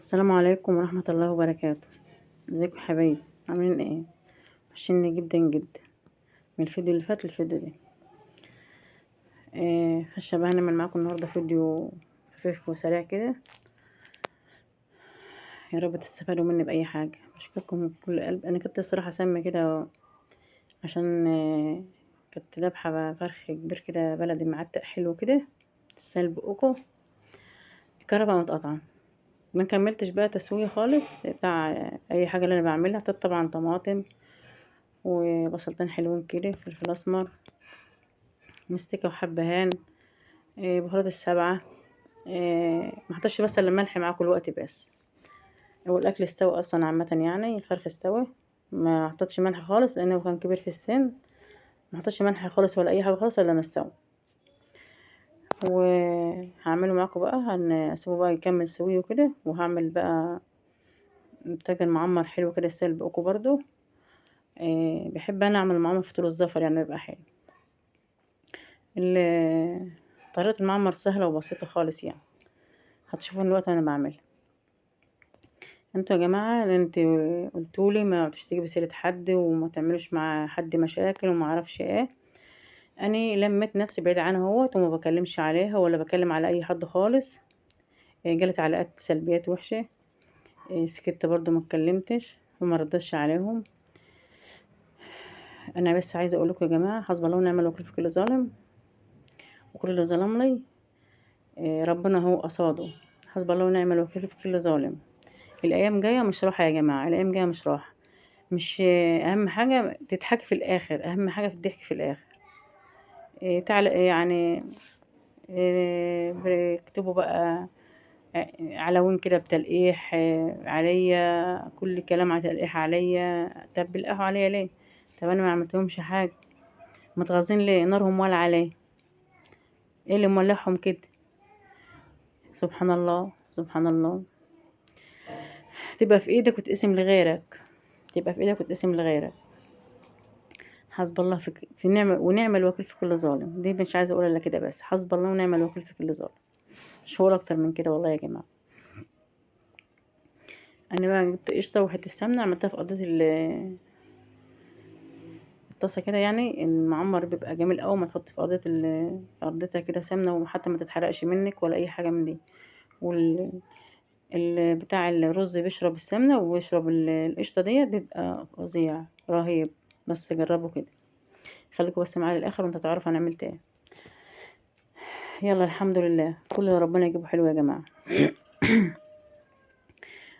السلام عليكم ورحمة الله وبركاته. ازيكم يا حبايبي؟ عاملين ايه؟ وحشني جدا جدا من الفيديو اللي فات للفيديو ده. خش بقى هنعمل معاكم النهارده فيديو خفيف وسريع كده. يا رب تستفادوا مني بأي حاجة. بشكركم من كل قلب. انا كنت الصراحة سامة كده عشان كنت ذابحة فرخ كبير كده بلدي معتق حلو كده تستاهل بقكم. الكهرباء متقطعة، ما كملتش بقى تسوية خالص بتاع اي حاجة اللي انا بعملها. حطيت طبعا طماطم وبصلتين حلوين كده، فلفل اسمر، مستكة وحبهان، بهارات السبعة. محطش بس الا ملح معاكم الوقت بس. هو الاكل استوى اصلا عامة، يعني الفرخ استوى. ما حطيتش ملح خالص لانه كان كبير في السن. ما حطيتش ملح خالص ولا اي حاجة خالص الا ما استوى. وهعمله معاكم بقى، هنسيبه بقى يكمل سويه وكده. وهعمل بقى طاجن معمر حلو كده يستاهل بقكم برضو. بحب انا اعمل معمر في طول الزفر، يعني بيبقى حلو. طريقة المعمر سهلة وبسيطة خالص يعني. هتشوفون الوقت انا بعملها. انتوا يا جماعة انتوا قلتولي ما تشتكي بسيرة حد وما تعملوش مع حد مشاكل وما اعرفش ايه. اني لميت نفسي بعيد عنها اهوت وما بكلمش عليها ولا بكلم على اي حد خالص. جالت تعليقات سلبيات وحشة. سكت برضو ما اتكلمتش وما ردتش عليهم. انا بس عايزة اقول لكم يا جماعة، حسب الله ونعم الوكيل في كل ظالم وكل اللي ظلم لي. ربنا هو قصاده. حسب الله ونعم الوكيل في كل ظالم. الايام جايه مش راحه يا جماعه، الايام جايه مش راحه. مش اهم حاجه تضحكي في الاخر، اهم حاجه في الضحك في الاخر. تعال يعني. بيكتبوا بقى عناوين كده بتلقيح عليا، كل كلام على تلقيح عليا. طب بيلقحوا عليا ليه؟ طب انا ما عملتهمش حاجه. متغاظين ليه؟ نارهم ولا عليه؟ ايه اللي مولعهم كده؟ سبحان الله سبحان الله. تبقى في ايدك وتقسم لغيرك. تبقى في ايدك وتقسم لغيرك. حسب الله في نعمة ونعم الوكيل في كل ظالم. دي مش عايزة اقول الا كده بس. حسب الله ونعم الوكيل في كل ظالم. مش هقول اكتر من كده والله يا جماعة. انا بقى جبت قشطة وحتة السمنة، عملتها في قضية الطاسة كده. يعني المعمر بيبقى جميل اوي ما تحط في قضية قضيتها كده سمنة، وحتى ما تتحرقش منك ولا اي حاجة من دي. وال بتاع الرز بيشرب السمنة وبيشرب القشطة ديت، بيبقى فظيع رهيب. بس جربوا كده. خليكوا بس معايا للاخر وانت تعرف انا عملت ايه. يلا الحمد لله، كل اللي ربنا يجيبه حلو يا جماعه.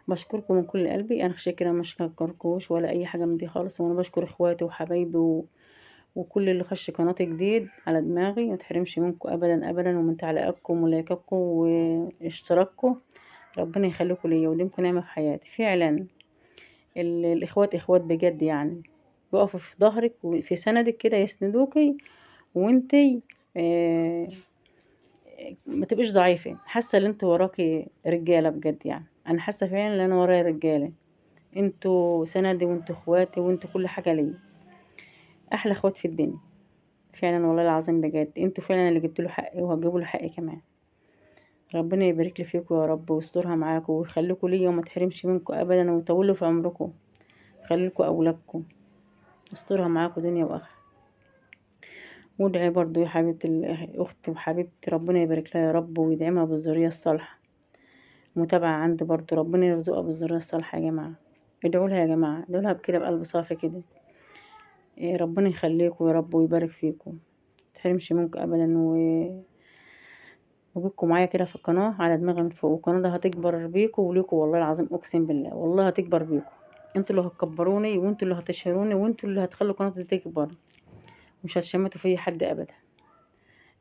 بشكركم من كل قلبي. انا خشيه كده مش هشكركوش ولا اي حاجه من دي خالص. وانا بشكر اخواتي وحبايبي وكل اللي خش قناتي جديد على دماغي. ما تحرمش منكم ابدا ابدا، ومن تعليقاتكم ولايكاتكم واشتراككم. ربنا يخليكم ليا وديمكم نعمه في حياتي فعلا. الاخوات اخوات بجد يعني. بيقفوا في ظهرك وفي سندك كده يسندوكي. وانتي آه ما تبقيش ضعيفه. حاسه ان انت وراكي رجاله بجد يعني. انا حاسه فعلا ان انا ورايا رجاله. انتوا سندي وانتوا اخواتي وانتوا كل حاجه ليا. احلى اخوات في الدنيا فعلا والله العظيم بجد. انتوا فعلا اللي جبتوا له حقي وهتجيبوا له حقي كمان. ربنا يبارك لي فيكم يا رب ويسترها معاكم ويخليكم ليا وما تحرمش منكم ابدا ويطولوا في عمركم. يخلي لكم اولادكم. يسترها معاكم دنيا واخره. وادعي برضو يا حبيبتي الاخت وحبيبتي، ربنا يبارك لها يا رب ويدعمها بالذريه الصالحه. متابعة عندي برضو، ربنا يرزقها بالذرية الصالحة يا جماعة. ادعوا لها يا جماعة، ادعوا لها بكده بقلب صافي كده. ربنا يخليكم يا رب ويبارك فيكم. متحرمش منكم ابدا وجودكم معايا كده في القناة على دماغي من فوق. والقناة ده هتكبر بيكم وليكم والله العظيم اقسم بالله والله هتكبر بيكم. انتوا اللي هتكبروني وانتوا اللي هتشهروني وانتوا اللي هتخلوا قناتي تكبر. مش هتشمتوا في حد ابدا.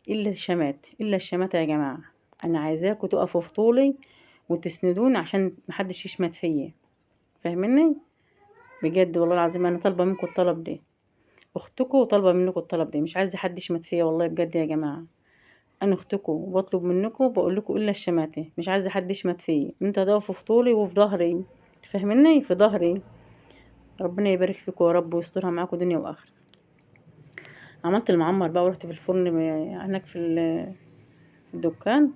الا الشمات، الا الشماتة يا جماعة. انا عايزاكم تقفوا في طولي وتسندوني عشان محدش يشمت فيا. فاهميني؟ بجد والله العظيم انا طالبه منكم الطلب ده. اختكم وطالبه منكم الطلب ده. مش عايزه حد يشمت فيا والله بجد يا جماعه. انا اختكم وبطلب منكم بقول لكم الا الشماته. مش عايزه حد يشمت فيا. انت هتقفوا في طولي وفي ظهري. فاهميني؟ في ظهري. ربنا يبارك فيكم يا رب ويسترها معاكم دنيا واخره. عملت المعمر بقى ورحت في الفرن هناك في الدكان.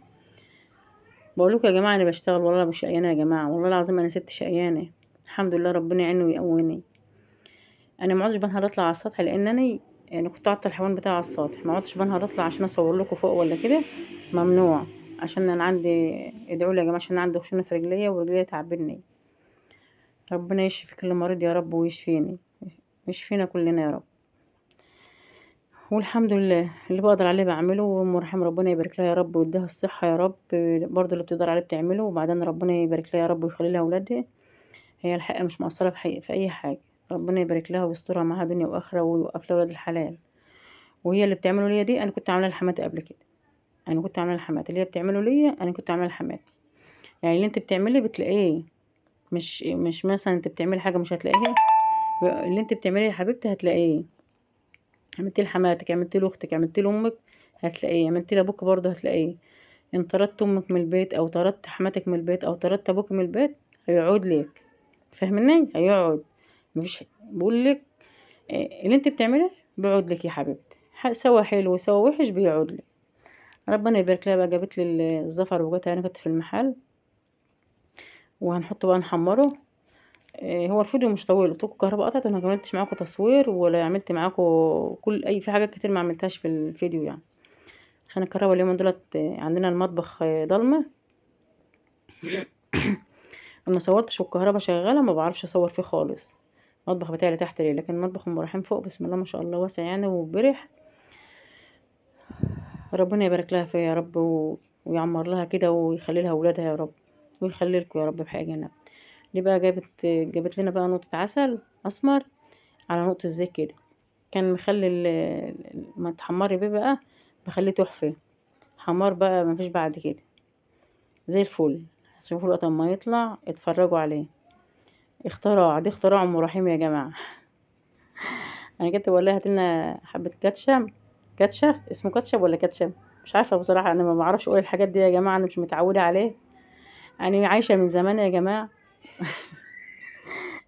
بقول لكم يا جماعه انا بشتغل والله مش شقيانه يا جماعه، والله العظيم انا ست شقيانه. الحمد لله ربنا يعينه ويقويني. انا ما عدتش بنهار اطلع على السطح لان انا يعني كنت قعدت الحيوان بتاعي على السطح، ما عدتش بنهار اطلع عشان اصور لكم فوق ولا كده. ممنوع. عشان انا عندي، ادعوا لي يا جماعه، عشان عندي خشونه في رجليا ورجليا تعبني. ربنا يشفي كل مريض يا رب ويشفيني، يشفينا كلنا يا رب. والحمد لله اللي بقدر عليه بعمله، وام رحم ربنا يبارك لها يا رب ويديها الصحه يا رب. برضه اللي بتقدر عليه بتعمله، وبعدين ربنا يبارك لها يا رب ويخلي لها اولادها. هي الحقيقه مش مقصره في اي حاجه. ربنا يبارك لها ويسترها معاها دنيا واخره ويوقف لها ولاد الحلال. وهي اللي بتعمله ليا دي انا كنت عاملاها لحماتي قبل كده. انا كنت عاملاها لحماتي، اللي هي بتعمله ليا انا كنت عاملاها لحماتي. يعني اللي انت بتعمليه بتلاقيه. مش مثلا انت بتعملي حاجه مش هتلاقيها. اللي انت بتعمليه يا حبيبتي هتلاقيه. عملتيه لحماتك، عملتيه لاختك، عملتيه لامك، هتلاقيه. عملتيه لابوك برضه هتلاقيه. ان طردت امك من البيت او طردت حماتك من البيت او طردت ابوك من البيت هيعود لك. فاهمني؟ هيقعد. مفيش بقول لك. اللي انت بتعمله بيعود لك يا حبيبتي، سوا حلو سوا وحش بيعود لك. ربنا يبارك لها بقى، جابت لي الزفر وجاتها، انا كنت في المحل. وهنحطه بقى نحمره. هو الفيديو مش طويل، قلت لكم الكهرباء قطعت وانا ما عملتش معاكم تصوير ولا عملت معاكم كل اي في حاجات كتير ما عملتهاش في الفيديو يعني. عشان الكهرباء اليومين دولت عندنا المطبخ ضلمه. ما صورتش والكهرباء شغاله، ما بعرفش اصور فيه خالص. المطبخ بتاعي اللي تحت ليه، لكن المطبخ ام رحيم فوق بسم الله ما شاء الله واسع يعني وبرح. ربنا يبارك لها فيا يا رب ويعمر لها كده ويخلي لها اولادها يا رب. ويخلي لكم يا رب بحاجه جنة. دي بقى جابت لنا بقى نقطه عسل اسمر على نقطه زيت كده. كان مخلي ما تحمري بيه بقى. بخليه تحفه. حمار بقى مفيش بعد كده. زي الفل. شوفوا الوقت اما يطلع اتفرجوا عليه. اختراع، دي اختراع ام رحيم يا جماعه. انا كنت بقول لها هاتلنا حبه كاتشب. كاتشب اسمه كاتشب ولا كاتشب؟ مش عارفه بصراحه، انا ما بعرفش اقول الحاجات دي يا جماعه، انا مش متعوده عليه. انا عايشه من زمان يا جماعه.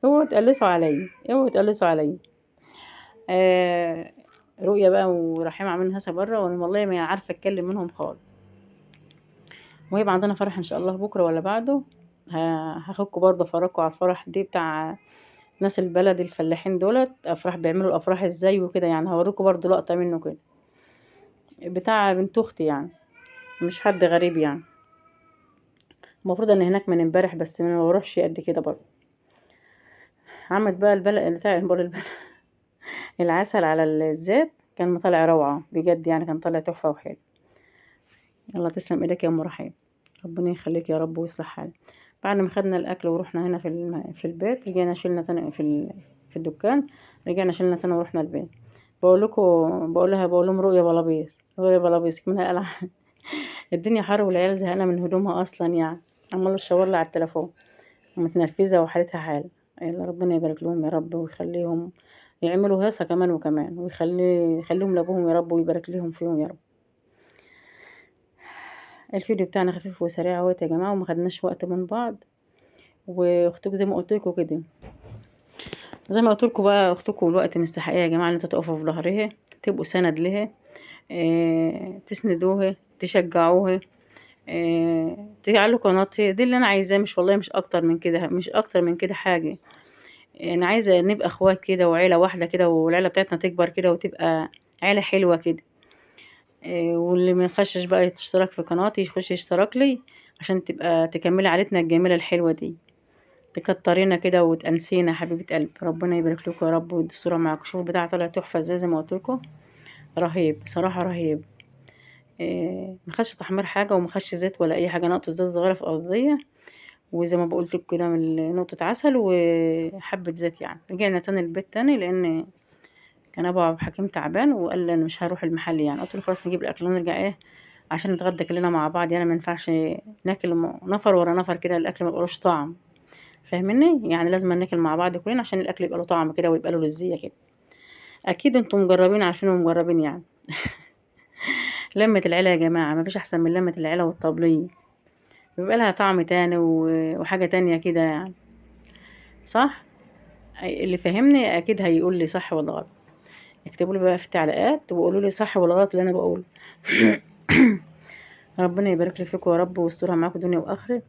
اوعوا تقلصوا عليا، اوعوا تقلصوا عليا. آه. رؤيا بقى ورحيم عاملين هسه بره، وانا والله ما عارفه اتكلم منهم خالص. وهيبقى عندنا فرح ان شاء الله بكره ولا بعده. هاخدكم برضه افرجكم على الفرح دي بتاع ناس البلد الفلاحين دولت، افراح بيعملوا الافراح ازاي وكده يعني. هوريكم برضه لقطه منه كده. بتاع بنت اختي يعني. مش حد غريب يعني. المفروض ان هناك من امبارح بس انا ما بروحش قد كده برضه. عملت بقى البلد بتاع بقول البلد. العسل على الزيت كان طالع روعه بجد يعني، كان طالع تحفه وحلو. يلا تسلم ايدك يا ام رحيم. ربنا يخليك يا رب ويصلح حالك. بعد ما خدنا الاكل ورحنا هنا في البيت، رجعنا شلنا تاني في الدكان. رجعنا شلنا تاني ورحنا البيت. بقول لهم رؤيا بلابيس، رؤيا بلابيس منها قلع. الدنيا حر والعيال زهقانه من هدومها اصلا يعني. عماله تشاور لي على التليفون. ومتنرفزه وحالتها حال. يلا ربنا يبارك لهم يا رب ويخليهم. يعملوا هيصة كمان وكمان يخليهم لابوهم يا رب ويبارك لهم فيهم يا رب. الفيديو بتاعنا خفيف وسريع اهوت يا جماعه، وما خدناش وقت من بعض. واختكم زي ما قلت لكم كده. زي ما قلت لكم بقى، اختكم الوقت مستحقيه يا جماعه ان انتوا تقفوا في ظهرها. تبقوا سند لها. تسندوها تشجعوها. تعلوا قناتها دي اللي انا عايزاه، مش والله مش اكتر من كده، مش اكتر من كده حاجه. انا عايزه نبقى اخوات كده وعيله واحده كده، والعيله بتاعتنا تكبر كده وتبقى عيله حلوه كده. واللي ما يخشش بقى يشترك في قناتي يخش يشترك لي. عشان تبقى تكملي عادتنا الجميله الحلوه دي. تكترينا كده وتأنسينا حبيبة قلب. ربنا يبارك لكم يا رب والدستورة معاكم. شوفوا البتاع طلع تحفة ازاي زي ما قلت لكم. رهيب بصراحة رهيب. مخش تحمير حاجة ومخش زيت ولا أي حاجة، نقطة زيت صغيرة في أرضية. وزي ما بقولت لكم كده من نقطة عسل وحبة زيت يعني. رجعنا تاني البيت تاني لأن كان أبو عبد الحكيم تعبان وقال لي أنا مش هروح المحل يعني. قلت له خلاص نجيب الأكل ونرجع إيه عشان نتغدى كلنا مع بعض يعني. ما ينفعش ناكل نفر ورا نفر كده، الأكل ما يبقالوش طعم. فاهميني؟ يعني لازم ناكل مع بعض كلنا عشان الاكل يبقى له طعم كده ويبقى له لذيذه كده. اكيد انتم مجربين عارفين ومجربين يعني. لمة العيله يا جماعه ما فيش احسن من لمة العيله والطبلية. بيبقى لها طعم تاني وحاجه تانية كده يعني. صح. اللي فهمني اكيد هيقول لي صح ولا غلط. اكتبوا لي بقى في التعليقات وقولوا لي صح ولا غلط اللي انا بقوله. ربنا يبارك لي فيكم يا رب ويسترها معاكم دنيا واخره،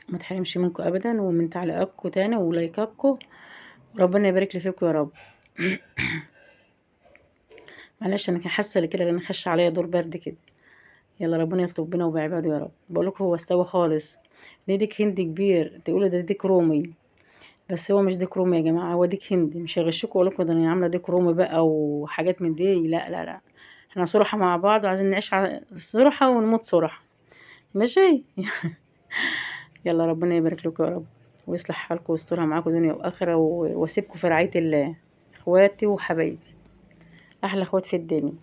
ما تحرمش منكم ابدا، ومن تعليقاتكم تاني ولايكاتكم. ربنا يبارك لي فيكم يا رب. معلش انا كان حاسه كده لان خش عليا دور برد كده. يلا ربنا يلطف بينا وبعباده يا رب. بقول لكم هو استوى خالص. ده ديك هندي كبير، تقولوا ده ديك رومي، بس هو مش ديك رومي يا جماعه، هو ديك هندي. مش هيغشكوا واقول لكم ده انا عامله ديك رومي بقى وحاجات من دي. لا لا لا، احنا صراحه مع بعض وعايزين نعيش على صراحه ونموت صراحه. ماشي. يلا ربنا يبارك لكم يا رب ويصلح حالكم ويسترها معاكم دنيا واخره، واسيبكم في رعايه الله. اخواتي وحبايبي، احلى اخوات في الدنيا.